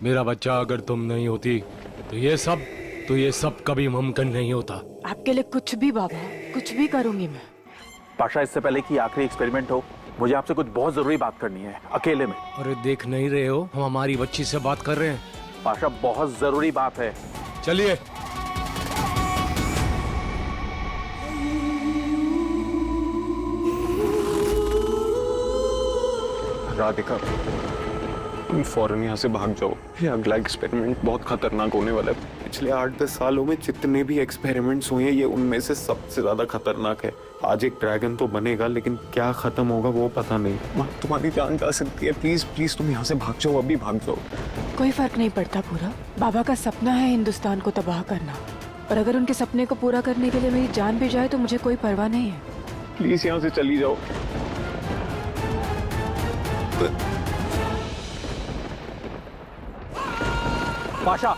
मेरा बच्चा अगर तुम नहीं होती तो ये सब कभी मुमकिन नहीं होता। आपके लिए कुछ भी बाबा, कुछ भी करूंगी मैं। पाशा, इससे पहले कि आखिरी एक्सपेरिमेंट हो, मुझे आपसे कुछ बहुत जरूरी बात करनी है, अकेले में। अरे देख नहीं रहे हो हम हमारी बच्ची से बात कर रहे हैं। पाशा, बहुत जरूरी बात है। चलिए। राधिका, तुम फौरन यहाँ से भाग जाओ। ये अगला एक्सपेरिमेंट बहुत खतरनाक होने वाला है। पिछले 8-10 सालों में जितने भी एक्सपेरिमेंट्स हुए हैं, ये उनमें से सबसे ज्यादा खतरनाक है। आज एक ड्रैगन तो बनेगा, लेकिन क्या खत्म होगा वो पता नहीं। माँ, तुम्हारी जान जा सकती है। प्लीज प्लीज तुम यहाँ से भाग जाओ, अभी भाग जाओ। कोई फर्क नहीं पड़ता पूरा। बाबा का सपना है हिंदुस्तान को तबाह करना, और अगर उनके सपने को पूरा करने के लिए मेरी जान भी जाए तो मुझे कोई परवाह नहीं है। प्लीज यहाँ से चली जाओ। पाशा,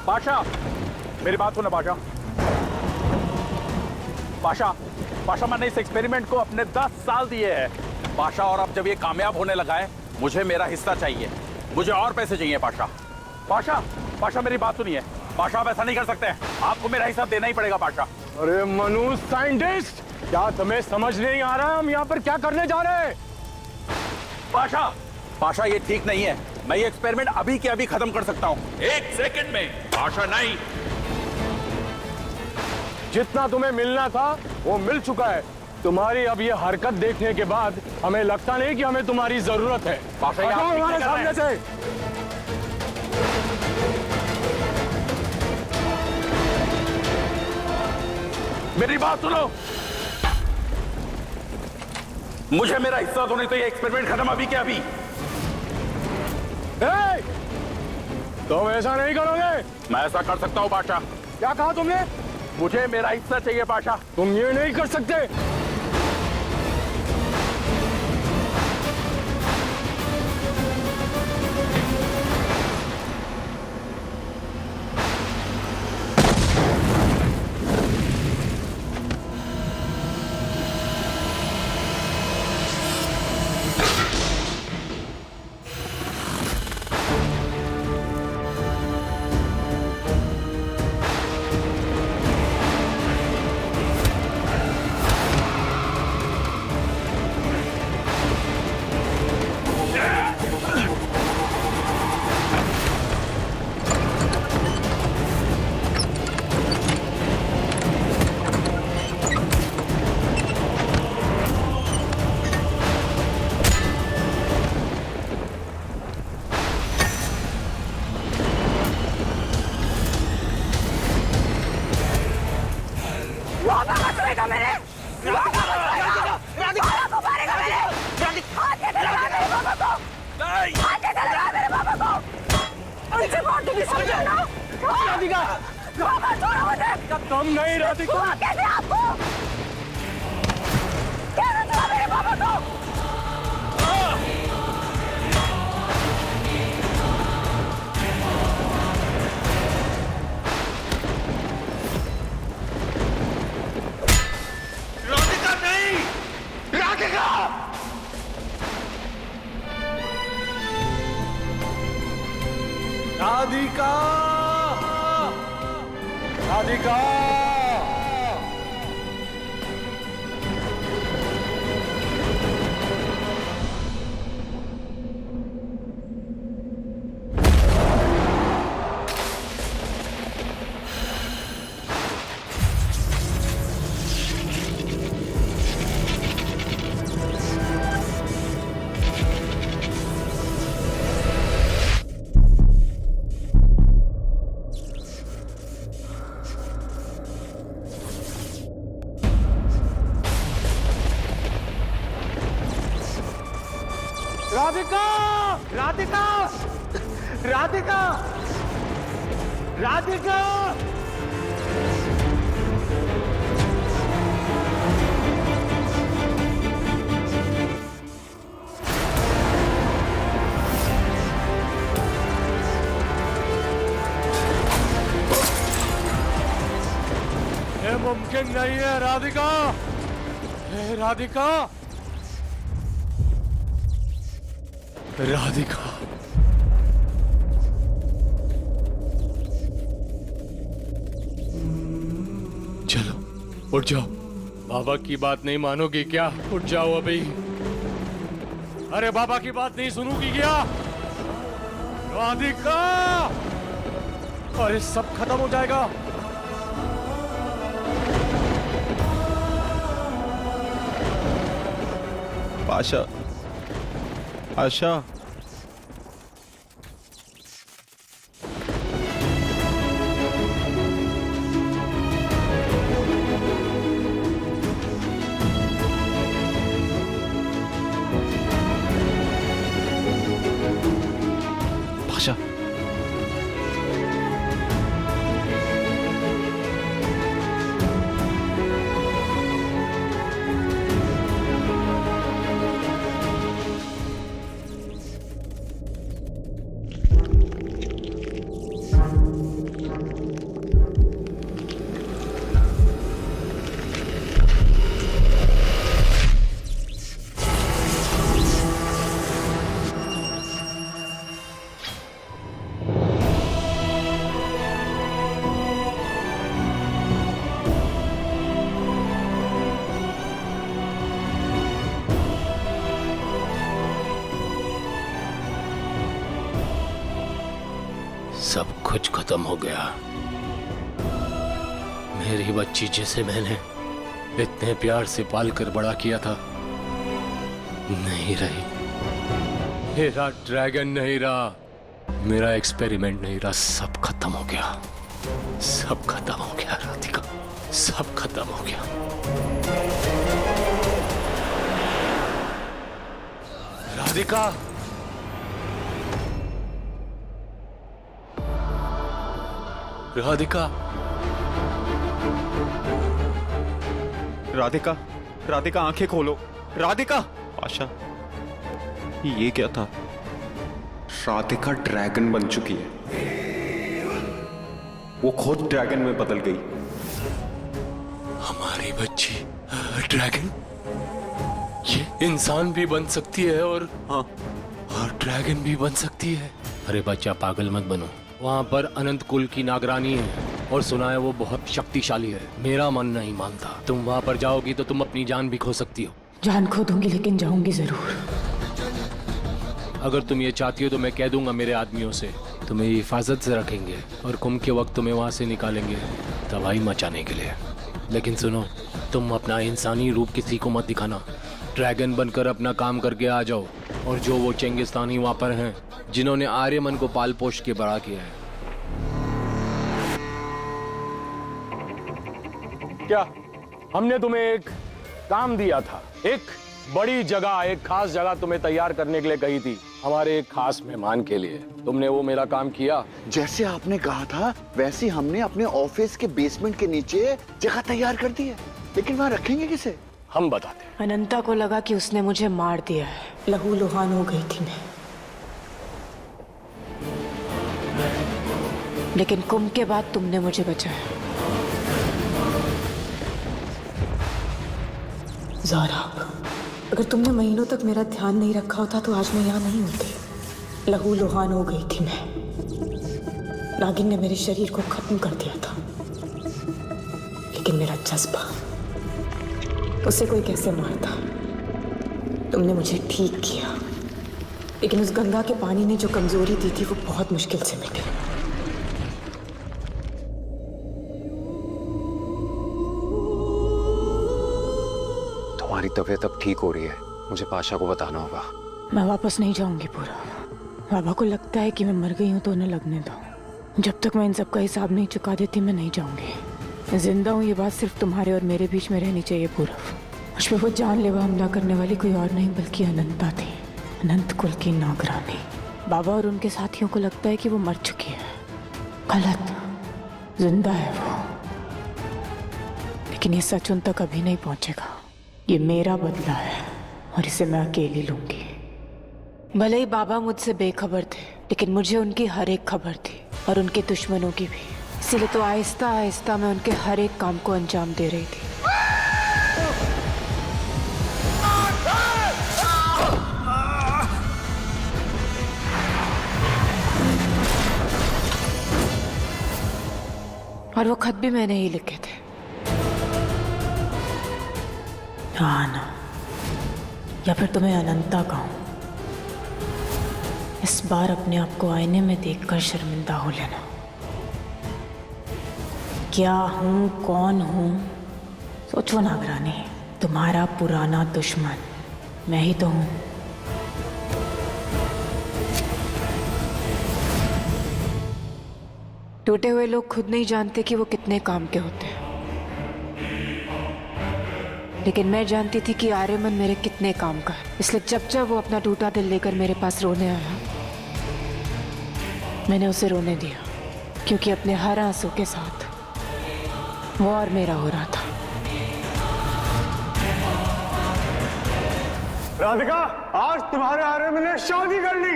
पाशा, मेरी बात सुनो पाशा। पाशा, पाशा, मैंने इस एक्सपेरिमेंट को अपने 10 साल दिए हैं पाशा, और अब जब ये कामयाब होने लगा है, मुझे मेरा हिस्सा चाहिए। मुझे और पैसे चाहिए पाशा। पाशा, पाशा, मेरी बात सुनिए। पाशा, आप ऐसा नहीं कर सकते। आपको मेरा हिस्सा देना ही पड़ेगा पाशा। अरे मनु साइंटिस्ट, क्या तुम्हें समझ नहीं आ रहा हम यहाँ पर क्या करने जा रहे हैं? पाशा, पाशा, ये ठीक नहीं है। मैं ये एक्सपेरिमेंट अभी के अभी खत्म कर सकता हूँ, 1 सेकंड में। पाशा, नहीं। जितना तुम्हें मिलना था वो मिल चुका है। तुम्हारी अब ये हरकत देखने के बाद हमें लगता नहीं कि हमें तुम्हारी जरूरत है। पाशा, ये हटो आप ठीक हमारे नहीं कर सामने रहे से। मेरी बात सुनो। मुझे मेरा हिस्सा दो, नहीं तो ये एक्सपेरिमेंट खत्म अभी के अभी। तुम ऐसा नहीं करोगे। मैं ऐसा कर सकता हूँ पाशा। क्या कहा तुमने? मुझे मेरा हिस्सा चाहिए पाशा। तुम ये नहीं कर सकते। तुम नहीं राधिका। कैसे आपको कैसे छुआ मेरे पापा को? राधिका, नहीं। राधिका, राधिका, राधिका। राधिका, राधिका, राधिका, राधिका। ये मुमकिन नहीं है राधिका। हे राधिका, राधिका, उठ जाओ। बाबा की बात नहीं मानोगी क्या? उठ जाओ अभी। अरे बाबा की बात नहीं सुनोगी क्या? राधिका, अरे सब खत्म हो जाएगा। पाशा, आशा, पाशा, सब कुछ खत्म हो गया। मेरी बच्ची जिसे मैंने इतने प्यार से पाल कर बड़ा किया था, नहीं रही। मेरा ड्रैगन नहीं रहा, मेरा एक्सपेरिमेंट नहीं रहा, सब खत्म हो गया। सब खत्म हो गया राधिका, सब खत्म हो गया। राधिका, राधिका, राधिका, राधिका आंखें खोलो। राधिका, पाशा, ये क्या था? राधिका ड्रैगन बन चुकी है। वो खुद ड्रैगन में बदल गई। हमारी बच्ची ड्रैगन, ये इंसान भी बन सकती है और हाँ, और ड्रैगन भी बन सकती है। अरे बच्चा, पागल मत बनो। वहाँ पर अनंत कुल की नागरानी है और सुना है वो बहुत शक्तिशाली है। मेरा मन नहीं मानता। तुम वहाँ पर जाओगी तो तुम अपनी जान भी खो सकती हो। जान खो दूंगी लेकिन जाऊंगी जरूर। अगर तुम ये चाहती हो तो मैं कह दूंगा मेरे आदमियों से, तुम्हें हिफाजत से रखेंगे और कुंभ के वक्त तुम्हें वहाँ से निकालेंगे तबाही मचाने के लिए। लेकिन सुनो, तुम अपना इंसानी रूप किसी को मत दिखाना। ड्रैगन बनकर अपना काम करके आ जाओ। और जो वो चेंगिस्तानी वहाँ पर हैं जिन्होंने आर्यमन को पाल पोष के बड़ा किया है। क्या हमने तुम्हें एक काम दिया था? एक बड़ी जगह, एक खास जगह तुम्हें तैयार करने के लिए कही थी, हमारे एक खास मेहमान के लिए। तुमने वो मेरा काम किया? जैसे आपने कहा था वैसे ही हमने अपने ऑफिस के बेसमेंट के नीचे जगह तैयार कर दी है, लेकिन वहाँ रखेंगे किसे? हम बताते हैं। अनंता को लगा कि उसने मुझे मार दिया है। लहू लुहान हो गई थी मैं। लेकिन कुंभ के बाद तुमने मुझे बचाया। ज़ारा, अगर तुमने महीनों तक मेरा ध्यान नहीं रखा होता तो आज मैं यहाँ नहीं होती। लहू लुहान हो गई थी मैं। नागिन ने मेरे शरीर को खत्म कर दिया था, लेकिन मेरा जज्बा, उसे कोई कैसे मारता। तुमने मुझे ठीक किया, लेकिन उस गंगा के पानी ने जो कमजोरी दी थी वो बहुत मुश्किल से मिटी। तुम्हारी तबीयत अब ठीक हो रही है, मुझे पाशा को बताना होगा। मैं वापस नहीं जाऊंगी पूरा। बाबा को लगता है कि मैं मर गई हूँ तो उन्हें लगने दो। जब तक मैं इन सब का हिसाब नहीं चुका देती मैं नहीं जाऊंगी। मैं जिंदा हूँ, ये बात सिर्फ तुम्हारे और मेरे बीच में रहनी चाहिए। पूरब, मुझ पे वो जानलेवा हमला करने वाली कोई और नहीं बल्कि अनंता थी, अनंत कुल की नागरानी। बाबा और उनके साथियों को लगता है कि वो मर चुकी है। गलत, जिंदा है वो। लेकिन ये सच उन तक अभी नहीं पहुंचेगा। ये मेरा बदला है और इसे मैं अकेली लूंगी। भले ही बाबा मुझसे बेखबर थे, लेकिन मुझे उनकी हर एक खबर थी और उनके दुश्मनों की भी। इसीलिए तो आहिस्ता आहिस्ता मैं उनके हर एक काम को अंजाम दे रही थी। और वो खत भी मैंने ही लिखे थे। आना, या फिर तुम्हें अनंता कहूं। इस बार अपने आप को आईने में देखकर शर्मिंदा हो लेना। क्या हूं, कौन हूं, सोचो नागरानी। तुम्हारा पुराना दुश्मन मैं ही तो हूं। टूटे हुए लोग खुद नहीं जानते कि वो कितने काम के होते हैं, लेकिन मैं जानती थी कि आर्यमन मेरे कितने काम का है। इसलिए जब जब वो अपना टूटा दिल लेकर मेरे पास रोने आया, मैंने उसे रोने दिया, क्योंकि अपने हर आंसू के साथ वो और मेरा हो रहा था। राधिका, आज तुम्हारे आर्यमन ने शादी कर ली।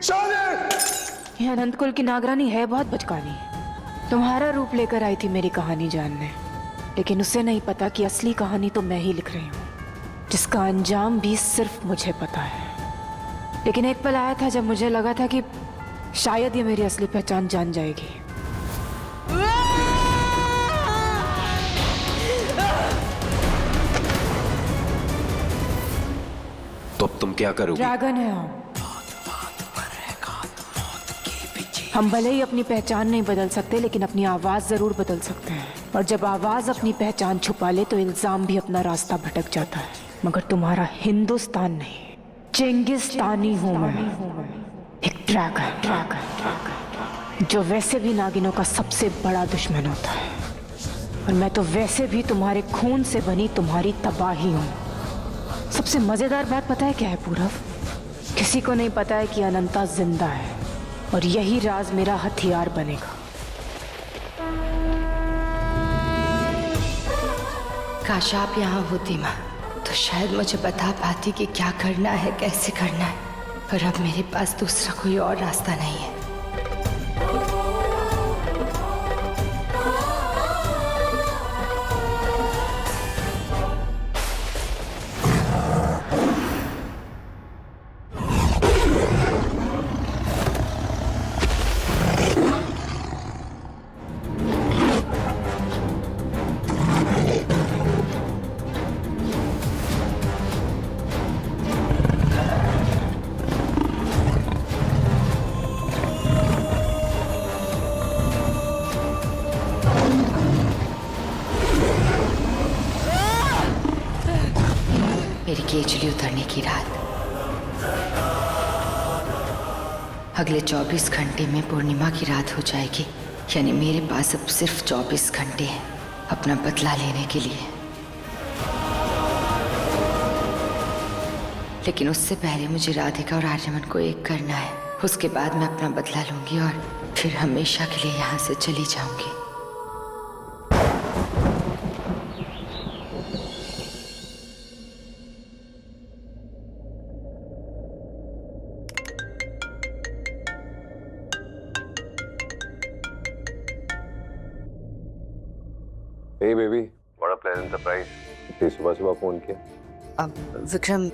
शादी! ये अनंत कुल की नागरानी है बहुत बचकानी। तुम्हारा रूप लेकर आई थी मेरी कहानी जानने, लेकिन उसे नहीं पता कि असली कहानी तो मैं ही लिख रही हूँ, जिसका अंजाम भी सिर्फ मुझे पता है। लेकिन एक पल आया था जब मुझे लगा था कि शायद ये मेरी असली पहचान जान जाएगी। तो अब तुम क्या करोगे? ड्रैगन है हम भले ही अपनी पहचान नहीं बदल सकते, लेकिन अपनी आवाज जरूर बदल सकते हैं। और जब आवाज अपनी पहचान छुपा ले तो इल्जाम भी अपना रास्ता भटक जाता है। मगर तुम्हारा हिंदुस्तान नहीं, चेंगिस्तानी हूं मैं। एक ड्रैगन जो वैसे भी नागिनों का सबसे बड़ा दुश्मन होता है। और मैं तो वैसे भी तुम्हारे खून से बनी तुम्हारी तबाही हूं। सबसे मजेदार बात पता है क्या है पूरव? किसी को नहीं पता है कि अनंता जिंदा है, और यही राज मेरा हथियार बनेगा। काश आप यहाँ होती माँ, तो शायद मुझे बता पाती कि क्या करना है, कैसे करना है। पर अब मेरे पास दूसरा कोई और रास्ता नहीं है। मेरी केचली उतरने की रात। अगले 24 घंटे में पूर्णिमा की रात हो जाएगी। यानी मेरे पास अब सिर्फ 24 घंटे हैं अपना बदला लेने के लिए। लेकिन उससे पहले मुझे राधिका और आर्यमन को एक करना है। उसके बाद मैं अपना बदला लूंगी और फिर हमेशा के लिए यहाँ से चली जाऊंगी। Hey baby, what a pleasant surprise. इतनी सुबह फोन किया। अब विक्रम,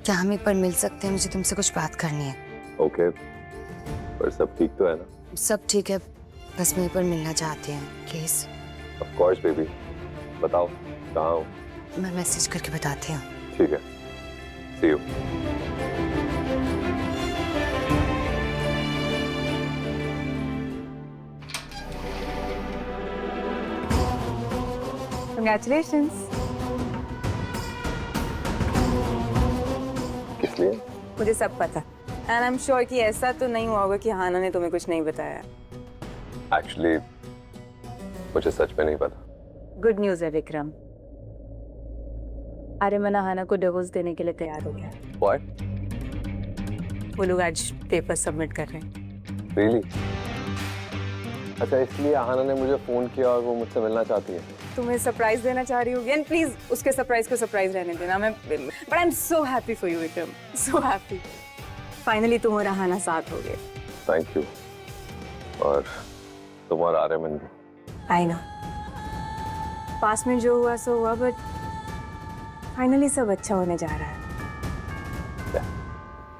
क्या हम एक बार मिल सकते हैं? मुझे तुमसे कुछ बात करनी है। ओके, पर सब ठीक तो है ना? सब ठीक है, बस मैं एक बार मिलना चाहती हूँ प्लीज। Of course baby, बताओ कहाँ हो? मैं मैसेज करके बताती हूँ। ठीक है, see you. Congratulations. किस लिए? मुझे सब पता, एंड आई एम श्योर कि ऐसा तो नहीं हुआ होगा कि हाना ने तुम्हें कुछ नहीं बताया। Actually, मुझे सच में नहीं पता। गुड न्यूज है विक्रम, आर्यमन हाना को डिवोर्स देने के लिए तैयार हो गया। What? वो लोग आज पेपर सबमिट कर रहे हैं। Really? अच्छा, इसलिए आहाना ने मुझे फोन किया और वो मुझसे मिलना चाहती है। तुम्हें सरप्राइज देना चाह रही होगी, एंड प्लीज उसके सरप्राइज को सरप्राइज रहने देना। But I am so happy for you Vikram, so happy. Finally तुम और हाना साथ हो गए। Thank you. और तुम और आर्यमन भी। आई नो, पास में जो हुआ सो हुआ, बट फाइनली सब अच्छा होने जा रहा है।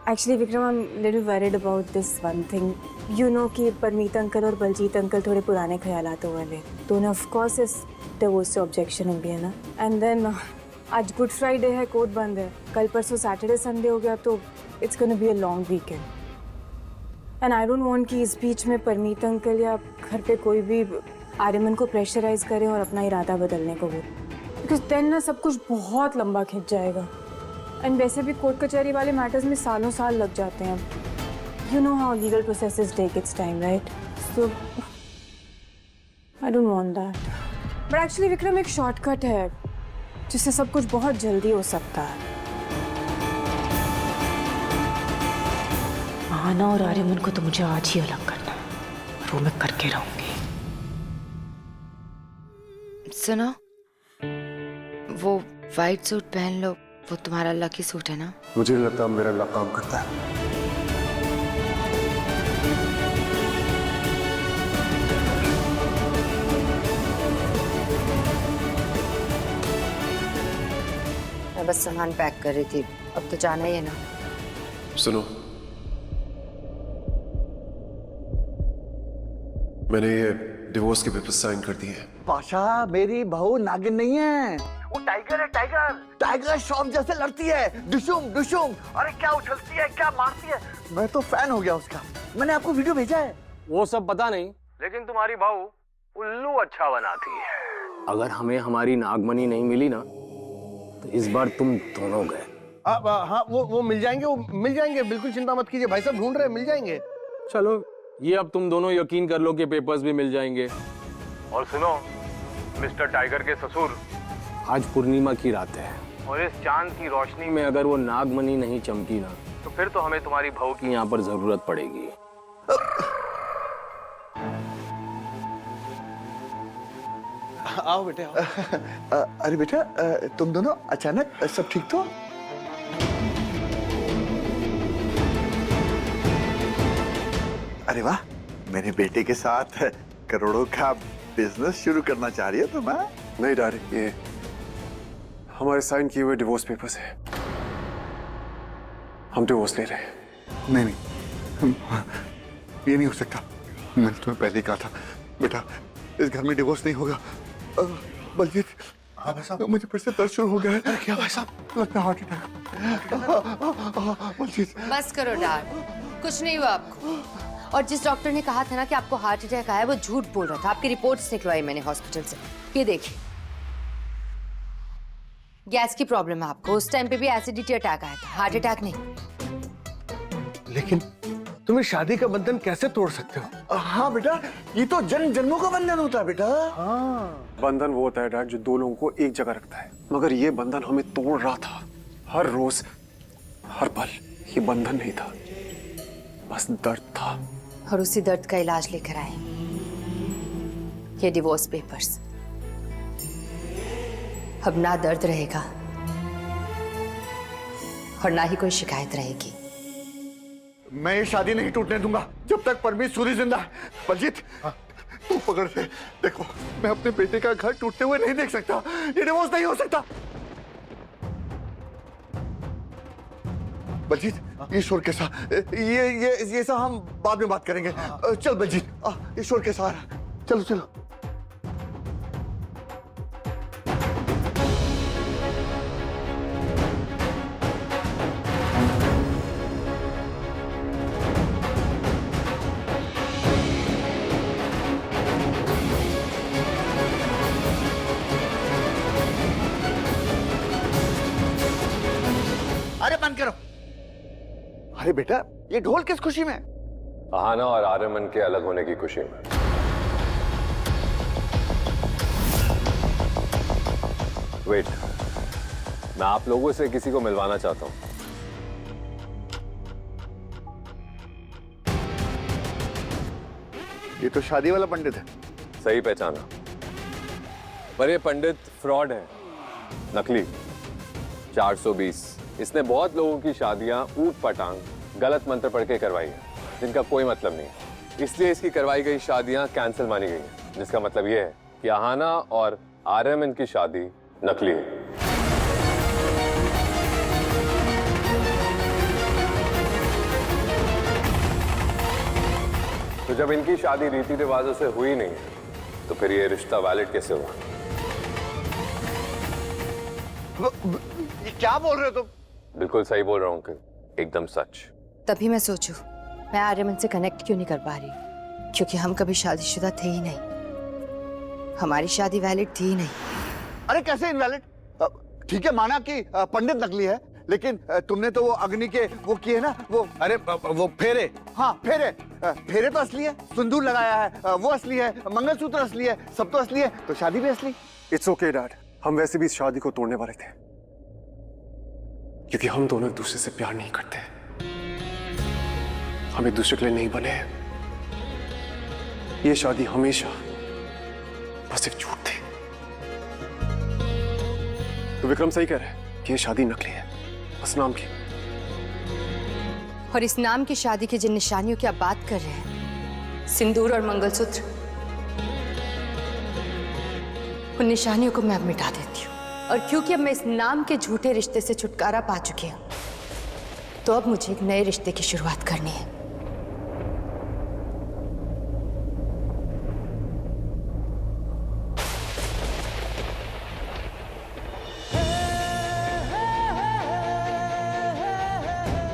Actually Vikram, I am little worried about this one thing. You know कि परमीत अंकल और बलजीत अंकल थोड़े पुराने ख्यालातों वाले, तो उन्हें ऑफ कोर्स इस डिवोर्स से ऑब्जेक्शन होगी, है ना। एंड देन आज गुड फ्राइडे है, कोर्ट बंद है, कल परसों सैटरडे संडे हो गया तो it's gonna be a long weekend and I don't want कि इस बीच में परमीत अंकल या घर पे कोई भी आर्यमन को प्रेशराइज करे और अपना इरादा बदलने को बोले, बिकॉज देन ना सब कुछ बहुत लंबा खिंच जाएगा एंड वैसे भी कोर्ट कचहरी वाले मैटर्स में सालों साल लग जाते हैं. You know how legal processes take its time, right? So I don't want that. But actually Vikram एक शॉर्टकट है जिससे सब कुछ बहुत जल्दी हो सकता है. आहाना और आर्यमन को तो मुझे आज ही अलग करना है, और वो मैं करके रहूंगी. सुनो, वो वाइट सूट पहन लो, वो तुम्हारा लकी सूट है ना? मुझे लगता मेरा लक काम करता है. मैं बस सामान पैक कर रही थी, अब तो जाना ही है ना. सुनो, मैंने ये डिवोर्स के पेपर्स साइन कर दिए हैं. पाशा, मेरी बहू नागिन नहीं है, वो टाइगर है. टाइगर टाइगर श्रॉफ जैसे लड़ती है, डुशुम डुशुम. अरे क्या उछलती है, क्या मारती है. मैं तो फैन हो गया उसका. मैंने आपको वीडियो भेजा है. वो सब पता नहीं, लेकिन तुम्हारी बहू उल्लू अच्छा बनाती है. अगर हमें हमारी नागमणि नहीं मिली ना तो इस बार तुम दोनों गए. हाँ, वो मिल जाएंगे, बिल्कुल चिंता मत कीजिए भाई साहब, ढूंढ रहे हैं, मिल जाएंगे. चलो, ये अब तुम दोनों यकीन कर लो कि पेपर्स भी मिल जाएंगे. और सुनो मिस्टर टाइगर के ससुर, आज पूर्णिमा की रात है और इस चांद की रोशनी में अगर वो नागमणि नहीं चमकी ना तो फिर तो हमें तुम्हारी बहू की यहाँ पर जरूरत पड़ेगी. आओ बेटे आओ. अरे बेटा, तुम दोनों अचानक, सब ठीक तो? अरे वाह, मेरे बेटे के साथ करोड़ों का बिजनेस शुरू करना चाह रही है तुम? नहीं डैडी, ये हमारे साइन किए हुए डिवोर्स पेपर्स हैं. हम डिवोर्स ले रहे हैं. नहीं, ये नहीं हो सकता. मैंने तुम्हें पहले ही कहा था बेटा, इस घर में डिवोर्स नहीं होगा. बलजीत, हाँ भाई साहब, मुझे फिर से दर्द शुरू हो गया है. क्या भाई साहब? लगता है हार्ट अटैक. बलजीत, बस करो डार, कुछ नहीं हुआ आपको. और जिस डॉक्टर ने कहा था ना कि आपको हार्ट अटैक आया, वो झूठ बोल रहा था. आपकी रिपोर्ट्स निकलवाई मैंने हॉस्पिटल से. ये देखिए, गैस की प्रॉब्लम है आपको. उस टाइम पे भी एसिडिटी अटैक आया था, हार्ट अटैक नहीं. लेकिन तुम इस शादी का बंधन कैसे तोड़ सकते हो? हाँ बेटा, ये तो जन्म जन्मों का बंधन होता है बेटा. बंधन वो होता है डैड जो दो लोगों को एक जगह रखता है, मगर ये बंधन हमें तोड़ रहा था. हर रोज, हर पल. ये बंधन नहीं था, बस दर्द था. और उसी दर्द का इलाज लेकर आए ये डिवोर्स पेपर्स. अब ना दर्द रहेगा और ना ही कोई शिकायत रहेगी. मैं ये शादी नहीं टूटने दूंगा जब तक परमीत सूरी जिंदा है. बलजीत, तू पकड़ से देखो, मैं अपने बेटे का घर टूटते हुए नहीं देख सकता. ये डिवोर्स नहीं हो सकता. बलजीत, ईश्वर के साथ ये सब हम बाद में बात करेंगे. चल बलजीत, ईश्वर के सहारा. चलो चलो. अरे बंद करो. अरे बेटा, ये ढोल किस खुशी में? आहाना और आर्यमन के अलग होने की खुशी में. वेट, मैं आप लोगों से किसी को मिलवाना चाहता हूं. ये तो शादी वाला पंडित है. सही पहचाना, पर ये पंडित फ्रॉड है, नकली. 420. इसने बहुत लोगों की शादियां ऊट पटांग गलत मंत्र पढ़ के करवाई है, जिनका कोई मतलब नहीं है. इसलिए इसकी करवाई गई शादियां कैंसिल मानी गई हैं, जिसका मतलब यह है कि आहाना और आर्यमन की शादी नकली है. तो जब इनकी शादी रीति रिवाजों से हुई नहीं है, तो फिर ये रिश्ता वैलिड कैसे हुआ? ये क्या बोल रहे हो तुम? बिल्कुल सही बोल रहा हूँ अंकल, एकदम सच। तभी मैं सोचूं मैं आर्यमन से कनेक्ट क्यों नहीं कर पा रही, क्योंकि हम कभी शादीशुदा थे ही नहीं, हमारी शादी वैलिड थी ही नहीं। अरे कैसे इनवैलिड? ठीक है माना कि पंडित नकली है, लेकिन तुमने तो वो अग्नि के वो किए ना, वो अरे वो फेरे, हाँ फेरे, फेरे तो असली है, सिंदूर लगाया है वो असली है, मंगलसूत्र असली है, सब तो असली है, तो शादी भी असली। इट्स ओके डैड, हम वैसे भी इस शादी को तोड़ने वाले थे, क्योंकि हम दोनों एक दूसरे से प्यार नहीं करते, हम एक दूसरे के लिए नहीं बने हैं। ये शादी हमेशा बस एक झूठ थी। तो विक्रम सही कह रहे हैं कि ये शादी नकली है, बस नाम की। और इस नाम की शादी की जिन निशानियों की आप बात कर रहे हैं, सिंदूर और मंगलसूत्र, उन निशानियों को मैं अब मिटा देती हूँ। और क्योंकि अब मैं इस नाम के झूठे रिश्ते से छुटकारा पा चुकी हूँ, तो अब मुझे एक नए रिश्ते की शुरुआत करनी है।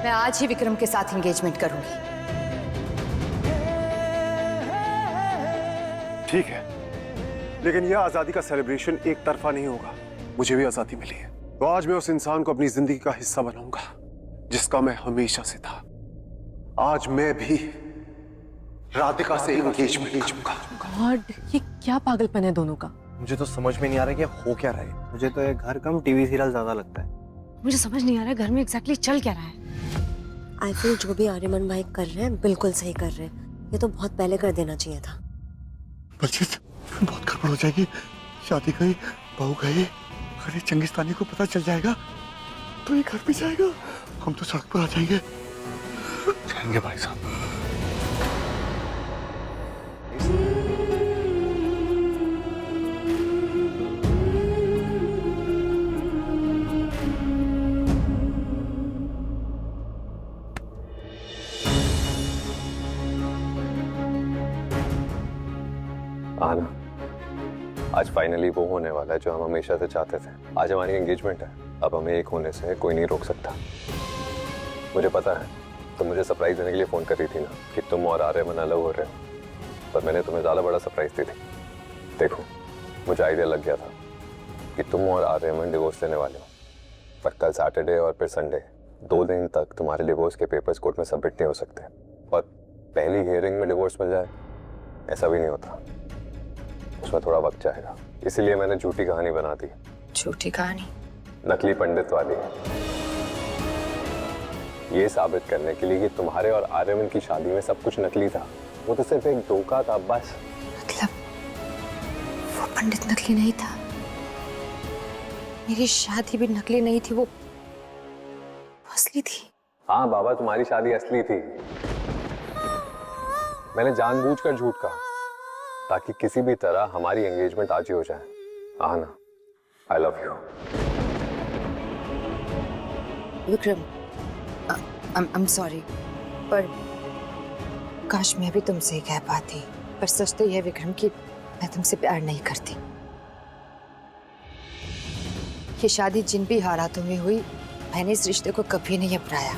मैं आज ही विक्रम के साथ एंगेजमेंट करूंगी। ठीक है, लेकिन यह आजादी का सेलिब्रेशन एक तरफा नहीं होगा। मुझे भी आजादी मिली है, तो आज मैं उस इंसान को अपनी जिंदगी का हिस्सा बनाऊंगा जिसका मैं हमेशा से था। आज मैं भी राधिका से एंगेजमेंट करूंगा। गॉड, ये क्या पागलपन है दोनों का। मुझे तो समझ में नहीं आ रहा कि हो क्या रहा है। मुझे तो ये घर कम टीवी सीरियल ज्यादा लगता है। मुझे समझ नहीं आ रहा घर में एग्जैक्टली चल क्या रहा है। आई फील जो भी आर्यमन भाई कर रहे हैं बिल्कुल सही कर रहे हैं। ये तो बहुत पहले कर देना चाहिए था। बलजीत, बहुत गड़बड़ हो जाएगी। शादी गई, बहू गई, अगर ये चंगिस्तानी को पता चल जाएगा तो ये घर भी जाएगा, हम तो सड़क पर आ जाएंगे। जाएंगे भाई साहब। आना, आज फाइनली वो होने वाला है जो हम हमेशा से चाहते थे। आज हमारी एंगेजमेंट है, अब हमें एक होने से कोई नहीं रोक सकता। मुझे पता है तुम मुझे सरप्राइज देने के लिए फोन कर रही थी ना कि तुम और आर्यमन अलग हो रहे हो, पर मैंने तुम्हें ज्यादा बड़ा सरप्राइज दी थी। देखो, मुझे आइडिया लग गया था कि तुम और आर्यमन डिवोर्स लेने वाले हो, पर कल सैटरडे और फिर संडे 2 दिन तक तुम्हारे डिवोर्स के पेपर्स कोर्ट में सबमिट नहीं हो सकते, और पहली हियरिंग में डिवोर्स मिल जाए ऐसा भी नहीं होता, उसमें थोड़ा वक्त जाएगा। इसीलिए मैंने झूठी कहानी बना दी। झूठी कहानी? नकली पंडित वाली, ये साबित करने के लिए कि तुम्हारे और आर्यमन की शादी में सब कुछ नकली था, वो तो सिर्फ एक धोखा था बस। मतलब वो पंडित नकली नहीं था, मेरी शादी भी नकली नहीं थी, वो असली थी। हाँ बाबा, तुम्हारी शादी असली थी। मैंने जानबूझकर झूठ कहा ताकि किसी भी तरह हमारी एंगेजमेंट आज ही हो जाए। आना, I love you. Vikram, I am sorry, पर काश मैं भी तुमसे ही कह पाती, पर सच तो यह विक्रम कि मैं तुमसे प्यार नहीं करती। ये शादी जिन भी हालातों में हुई, मैंने इस रिश्ते को कभी नहीं अपनाया।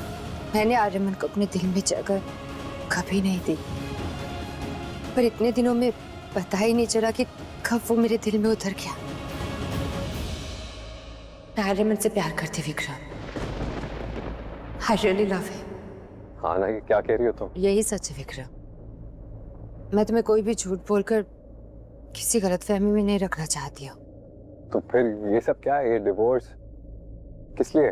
मैंने आर्यमन को अपने दिल में जगह कभी नहीं दी, पर इतने दिनों में पता ही नहीं चला कि कब वो मेरे दिल में उतर गया। मैं आर्यमन से प्यार करती Vikram. I really love him. हाँ ना, ये क्या कह रही हो तुम? यही सच है विक्रम। मैं तुम्हें कोई भी झूठ बोलकर किसी गलतफहमी में नहीं रखना चाहती हूँ। तो फिर ये सब क्या है, ये डिवोर्स किस लिए?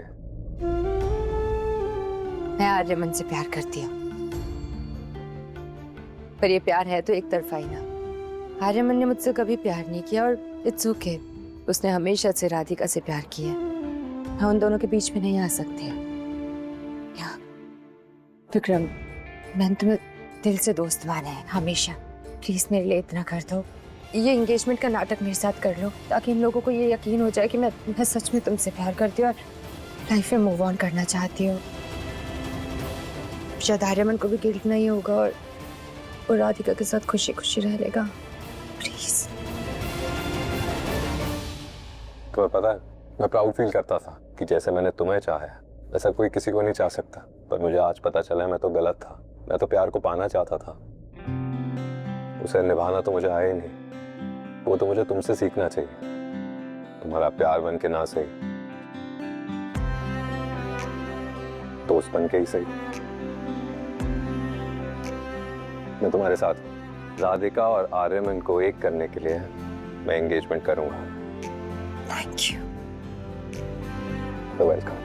मैं आर्यमन से प्यार करती हूँ, पर ये प्यार है तो एक तरफा ही ना। आर्यमन ने मुझसे कभी प्यार नहीं किया और इट्स ओके, उसने हमेशा से राधिका से प्यार किया। मैं उन दोनों के बीच में नहीं आ सकती। विक्रम, मैंने तुम्हें दिल से दोस्त माना है हमेशा, प्लीज मेरे लिए इतना कर दो। ये एंगेजमेंट का नाटक मेरे साथ कर लो, ताकि इन लोगों को ये यकीन हो जाए कि मैं सच में तुमसे प्यार करती हूँ और लाइफ में मूव ऑन करना चाहती हूँ। शायद आर्यमन को भी गिल्ट नहीं होगा और राधिका के साथ खुशी खुशी रह लेगा। प्लीज। तुम्हें पता है मैं प्राउड फील करता था कि जैसे मैंने तुम्हें चाहा है वैसा कोई किसी को नहीं चाह सकता, पर मुझे आज पता चला मैं तो गलत था। मैं तो प्यार को पाना चाहता था, उसे निभाना तो मुझे आया ही नहीं। वो तो मुझे तुमसे सीखना चाहिए, तुम्हारा प्यार बन के ना सही, दोस्त बन के ही सही। मैं तुम्हारे साथ राधिका और आर्यमन को एक करने के लिए मैं एंगेजमेंट करूंगा। Thank you. वेलकम।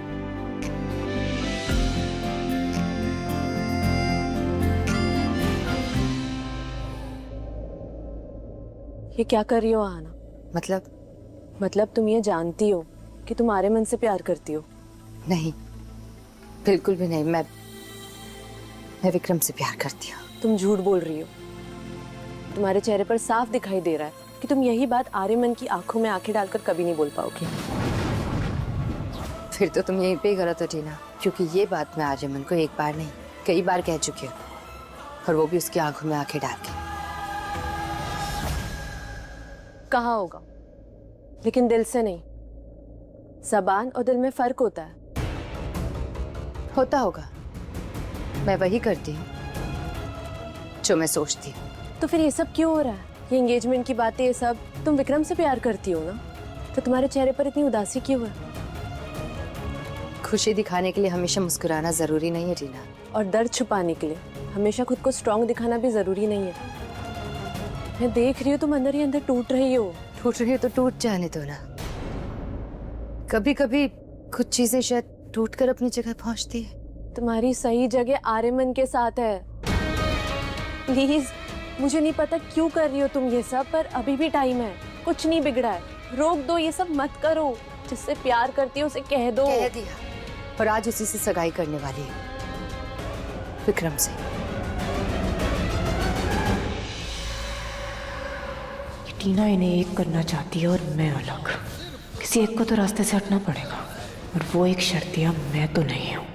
ये क्या कर रही हो आना? मतलब तुम ये जानती हो कि तुम आर्यमन से प्यार करती हो? नहीं, बिल्कुल भी नहीं। मैं विक्रम से प्यार करती हूँ। तुम झूठ बोल रही हो। तुम्हारे चेहरे पर साफ दिखाई दे रहा है कि तुम यही बात आर्यमन की आंखों में आंखें डालकर कभी नहीं बोल पाओगी। फिर तो तुम यहीं पे ही गलत हो टीना, क्योंकि ये बात मैं आर्यमन को एक बार नहीं कई बार कह चुकी हूँ, और वो भी उसकी आंखों में आंखें डाल के। कहा होगा, लेकिन दिल से नहीं। ज़बान और दिल में फर्क होता है। होता होगा, मैं वही करती हूँ जो मैं सोचती हूँ। तो फिर ये सब क्यों हो रहा है? ये एंगेजमेंट की बातें, ये सब? तुम विक्रम से प्यार करती हो ना, तो तुम्हारे चेहरे पर इतनी उदासी क्यों है? खुशी दिखाने के लिए हमेशा मुस्कुराना जरूरी नहीं है टीना, और दर्द छुपाने के लिए हमेशा खुद को स्ट्रांग दिखाना भी जरूरी नहीं है। मैं देख रही हूँ तुम अंदर ही अंदर टूट रही हो। टूट रही हो तो टूट जाने दो ना। कभी कभी कुछ चीजें शायद टूट कर अपनी जगह पहुंचती है। तुम्हारी सही जगह आर्यमन के साथ है। प्लीज, मुझे नहीं पता क्यों कर रही हो तुम ये सब, पर अभी भी टाइम है। कुछ नहीं बिगड़ा है, रोक दो, ये सब मत करो। जिससे प्यार करती हो उसे कह दो। कह दिया, और आज उसी से सगाई करने वाली है, विक्रम से। टीना इन्हें एक करना चाहती है और मैं अलग। किसी एक को तो रास्ते से हटना पड़ेगा, और वो एक शर्तिया मैं तो नहीं हूँ।